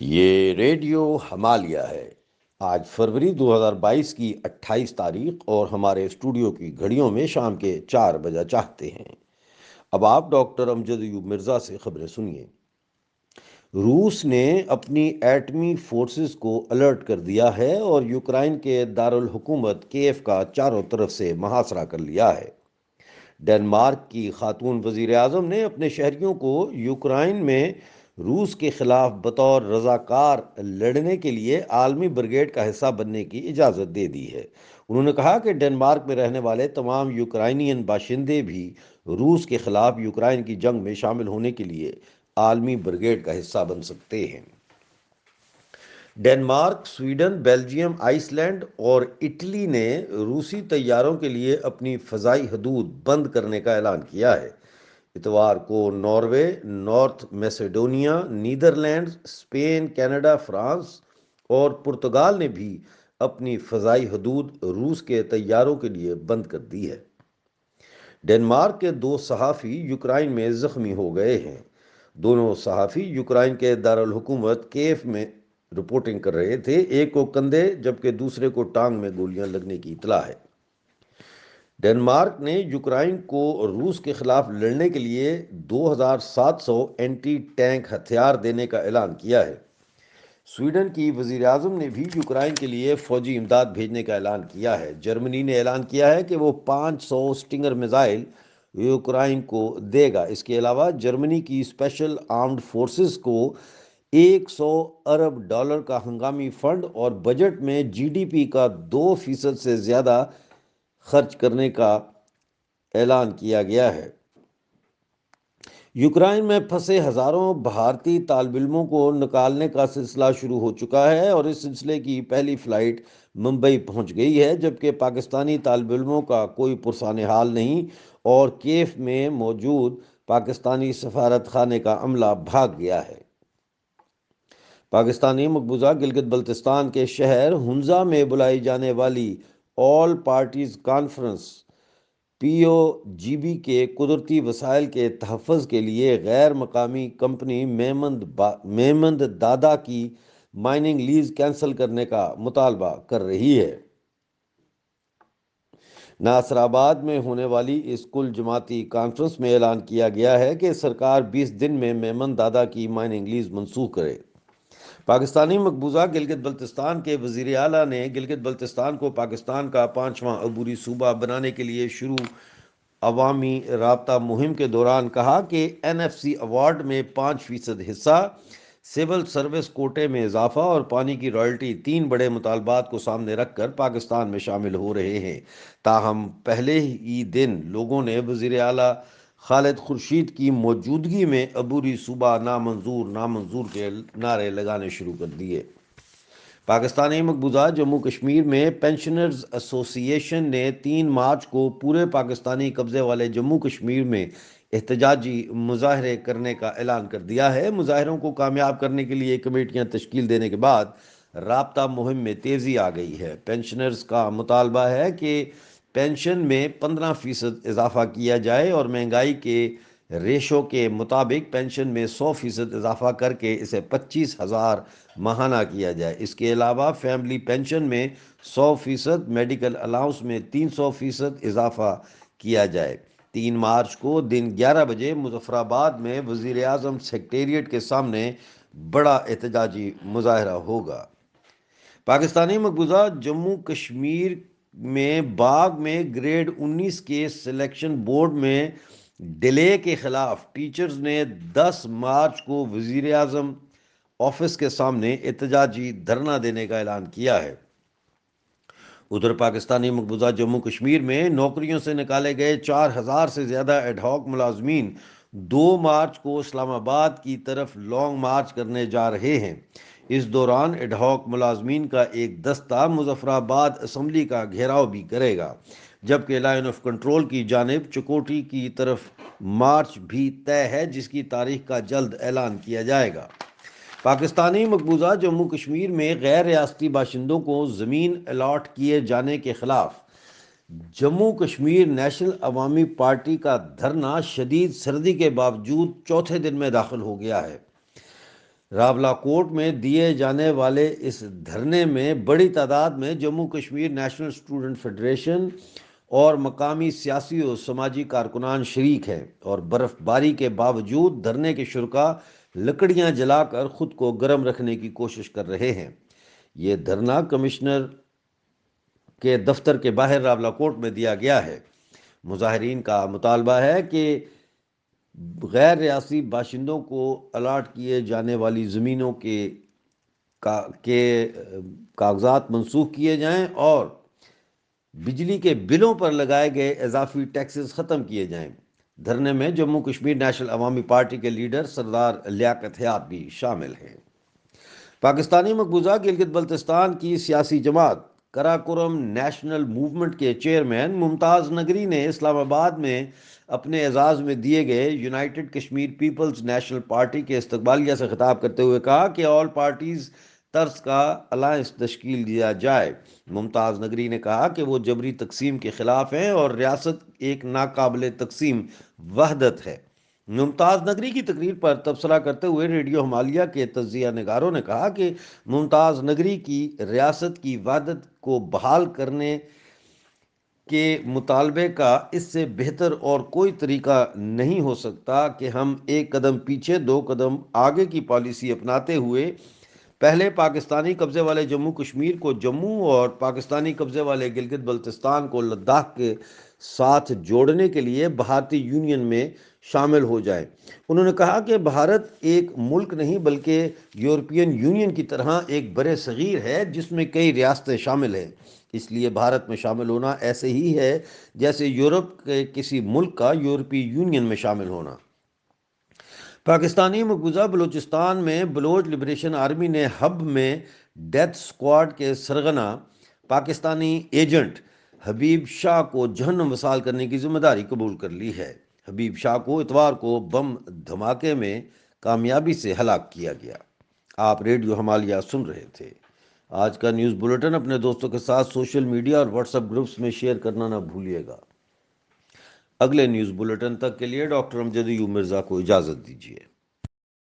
یہ ریڈیو ہمالیہ ہے۔ آج فروری 2022 کی 28 تاریخ اور ہمارے اسٹوڈیو کی گھڑیوں میں شام کے 4 بجا چاہتے ہیں۔ اب آپ ڈاکٹر امجد ایوب مرزا سے خبریں سنیے۔ روس نے اپنی ایٹمی فورسز کو الرٹ کر دیا ہے اور یوکرائن کے دارالحکومت کیف کا چاروں طرف سے محاصرہ کر لیا ہے۔ ڈنمارک کی خاتون وزیر اعظم نے اپنے شہریوں کو یوکرائن میں روس کے خلاف بطور رضاکار لڑنے کے لیے عالمی بریگیڈ کا حصہ بننے کی اجازت دے دی ہے۔ انہوں نے کہا کہ ڈنمارک میں رہنے والے تمام یوکرائنین باشندے بھی روس کے خلاف یوکرائن کی جنگ میں شامل ہونے کے لیے عالمی بریگیڈ کا حصہ بن سکتے ہیں۔ Denmark, Sweden, Belgium, Iceland اور اٹلی نے روسی طیاروں کے لیے اپنی فضائی حدود بند کرنے کا اعلان کیا ہے۔ اتوار کو Norway, North Macedonia, Netherlands, Spain, Canada, France اور پرتگال نے بھی اپنی فضائی حدود روس کے طیاروں کے لیے بند کر دی ہے۔ ڈنمارک کے 2 صحافی یوکرائن میں زخمی ہو گئے ہیں۔ دونوں صحافی یوکرائن کے دارالحکومت کیف میں رپورٹنگ کر رہے تھے۔ ایک کو کندھے جبکہ دوسرے کو ٹانگ میں گولیاں لگنے کی اطلاع ہے۔ ڈنمارک نے یوکرائن کو روس کے خلاف لڑنے کے لیے 2700 اینٹی ٹینک ہتھیار دینے کا اعلان کیا ہے۔ سویڈن کی وزیر اعظم نے بھی یوکرائن کے لیے فوجی امداد بھیجنے کا اعلان کیا ہے۔ جرمنی نے اعلان کیا ہے کہ وہ 500 سٹنگر میزائل یوکرائن کو دے گا۔ اس کے علاوہ جرمنی کی اسپیشل آرمڈ فورسز کو $100 ارب کا ہنگامی فنڈ اور بجٹ میں جی ڈی پی کا 2% سے زیادہ خرچ کرنے کا اعلان کیا گیا ہے۔ یوکرائن میں پھنسے ہزاروں بھارتی طالب علموں کو نکالنے کا سلسلہ شروع ہو چکا ہے اور اس سلسلے کی پہلی فلائٹ ممبئی پہنچ گئی ہے، جبکہ پاکستانی طالب علموں کا کوئی پرسان حال نہیں اور کیف میں موجود پاکستانی سفارت خانے کا عملہ بھاگ گیا ہے۔ پاکستانی مقبوضہ گلگت بلتستان کے شہر ہنزا میں بلائی جانے والی آل پارٹیز کانفرنس پی او جی بی کے قدرتی وسائل کے تحفظ کے لیے غیر مقامی کمپنی میمند دادا کی مائننگ لیز کینسل کرنے کا مطالبہ کر رہی ہے۔ ناصر آباد میں ہونے والی اس کل جماعتی کانفرنس میں اعلان کیا گیا ہے کہ سرکار 20 دن میں میمند دادا کی مائننگ لیز منسوخ کرے۔ پاکستانی مقبوضہ گلگت بلتستان کے وزیر اعلیٰ نے گلگت بلتستان کو پاکستان کا 5واں عبوری صوبہ بنانے کے لیے شروع عوامی رابطہ مہم کے دوران کہا کہ این ایف سی ایوارڈ میں 5% حصہ، سول سروس کوٹے میں اضافہ اور پانی کی رائلٹی 3 بڑے مطالبات کو سامنے رکھ کر پاکستان میں شامل ہو رہے ہیں۔ تاہم پہلے ہی دن لوگوں نے وزیر اعلیٰ خالد خورشید کی موجودگی میں عبوری صوبہ نامنظور نامنظور کے نعرے لگانے شروع کر دیے۔ پاکستانی مقبوضہ جموں کشمیر میں پینشنرز ایسوسی ایشن نے 3 مارچ کو پورے پاکستانی قبضے والے جموں کشمیر میں احتجاجی مظاہرے کرنے کا اعلان کر دیا ہے۔ مظاہروں کو کامیاب کرنے کے لیے کمیٹیاں تشکیل دینے کے بعد رابطہ مہم میں تیزی آ گئی ہے۔ پینشنرز کا مطالبہ ہے کہ پینشن میں 15% اضافہ کیا جائے اور مہنگائی کے ریشو کے مطابق پینشن میں 100% اضافہ کر کے اسے 25,000 ماہانہ کیا جائے۔ اس کے علاوہ فیملی پینشن میں 100%، میڈیکل الاؤنس میں 300% اضافہ کیا جائے۔ 3 مارچ کو دن 11 بجے مظفر آباد میں وزیر اعظم سیکریٹریٹ کے سامنے بڑا احتجاجی مظاہرہ ہوگا۔ پاکستانی مقبوضہ جموں کشمیر میں باغ میں گریڈ 19 کے سلیکشن بورڈ میں ڈیلے کے خلاف ٹیچرز نے 10 مارچ کو وزیر اعظم آفس کے سامنے احتجاجی دھرنا دینے کا اعلان کیا ہے۔ ادھر پاکستانی مقبوضہ جموں کشمیر میں نوکریوں سے نکالے گئے 4,000 سے زیادہ ایڈ ہاک ملازمین 2 مارچ کو اسلام آباد کی طرف لانگ مارچ کرنے جا رہے ہیں۔ اس دوران ایڈ ہاک ملازمین کا ایک دستہ مظفر آباد اسمبلی کا گھیراؤ بھی کرے گا، جبکہ لائن آف کنٹرول کی جانب چکوٹی کی طرف مارچ بھی طے ہے، جس کی تاریخ کا جلد اعلان کیا جائے گا۔ پاکستانی مقبوضہ جموں کشمیر میں غیر ریاستی باشندوں کو زمین الاٹ کیے جانے کے خلاف جموں کشمیر نیشنل عوامی پارٹی کا دھرنا شدید سردی کے باوجود چوتھے دن میں داخل ہو گیا ہے۔ راولاکوٹ میں دیے جانے والے اس دھرنے میں بڑی تعداد میں Jammu Kashmir national student federation اور مقامی سیاسی و سماجی کارکنان شریک ہیں، اور برف باری کے باوجود دھرنے کے شرکا لکڑیاں جلا کر خود کو گرم رکھنے کی کوشش کر رہے ہیں۔ یہ دھرنا کمشنر کے دفتر کے باہر راولاکوٹ میں دیا گیا ہے۔ مظاہرین کا مطالبہ ہے کہ غیر ریاستی باشندوں کو الاٹ کیے جانے والی زمینوں کے کاغذات منسوخ کیے جائیں اور بجلی کے بلوں پر لگائے گئے اضافی ٹیکسز ختم کیے جائیں۔ دھرنے میں جموں کشمیر نیشنل عوامی پارٹی کے لیڈر سردار لیاقت حیات بھی شامل ہیں۔ پاکستانی مقبوضہ گلگت بلتستان کی سیاسی جماعت کراکورم نیشنل موومنٹ کے چیئرمین ممتاز نگری نے اسلام آباد میں اپنے اعزاز میں دیے گئے United Kashmir People's National Party کے استقبالیہ سے خطاب کرتے ہوئے کہا کہ آل پارٹیز طرز کا الائنس تشکیل دیا جائے۔ ممتاز نگری نے کہا کہ وہ جبری تقسیم کے خلاف ہیں اور ریاست ایک ناقابل تقسیم وحدت ہے۔ ممتاز نگری کی تقریر پر تبصرہ کرتے ہوئے ریڈیو ہمالیہ کے تجزیہ نگاروں نے کہا کہ ممتاز نگری کی ریاست کی وحدت کو بحال کرنے کے مطالبے کا اس سے بہتر اور کوئی طریقہ نہیں ہو سکتا کہ ہم ایک قدم پیچھے دو قدم آگے کی پالیسی اپناتے ہوئے پہلے پاکستانی قبضے والے جموں کشمیر کو جموں اور پاکستانی قبضے والے گلگت بلتستان کو لداخ کے ساتھ جوڑنے کے لیے بھارتی یونین میں شامل ہو جائیں۔ انہوں نے کہا کہ بھارت ایک ملک نہیں بلکہ یورپین یونین کی طرح ایک بر صغیر ہے جس میں کئی ریاستیں شامل ہیں۔ اس لیے بھارت میں شامل ہونا ایسے ہی ہے جیسے یورپ کے کسی ملک کا یورپی یونین میں شامل ہونا۔ پاکستانی مقبوضہ بلوچستان میں بلوچ لبریشن آرمی نے ہب میں ڈیتھ سکواڈ کے سرغنہ پاکستانی ایجنٹ حبیب شاہ کو جہنم وصال کرنے کی ذمہ داری قبول کر لی ہے۔ حبیب شاہ کو اتوار کو بم دھماکے میں کامیابی سے ہلاک کیا گیا۔ آپ ریڈیو ہمالیہ سن رہے تھے۔ آج کا نیوز بلیٹن اپنے دوستوں کے ساتھ سوشل میڈیا اور واٹس ایپ گروپس میں شیئر کرنا نہ بھولیے گا۔ اگلے نیوز بلیٹن تک کے لیے ڈاکٹر امجد ایوب مرزا کو اجازت دیجیے۔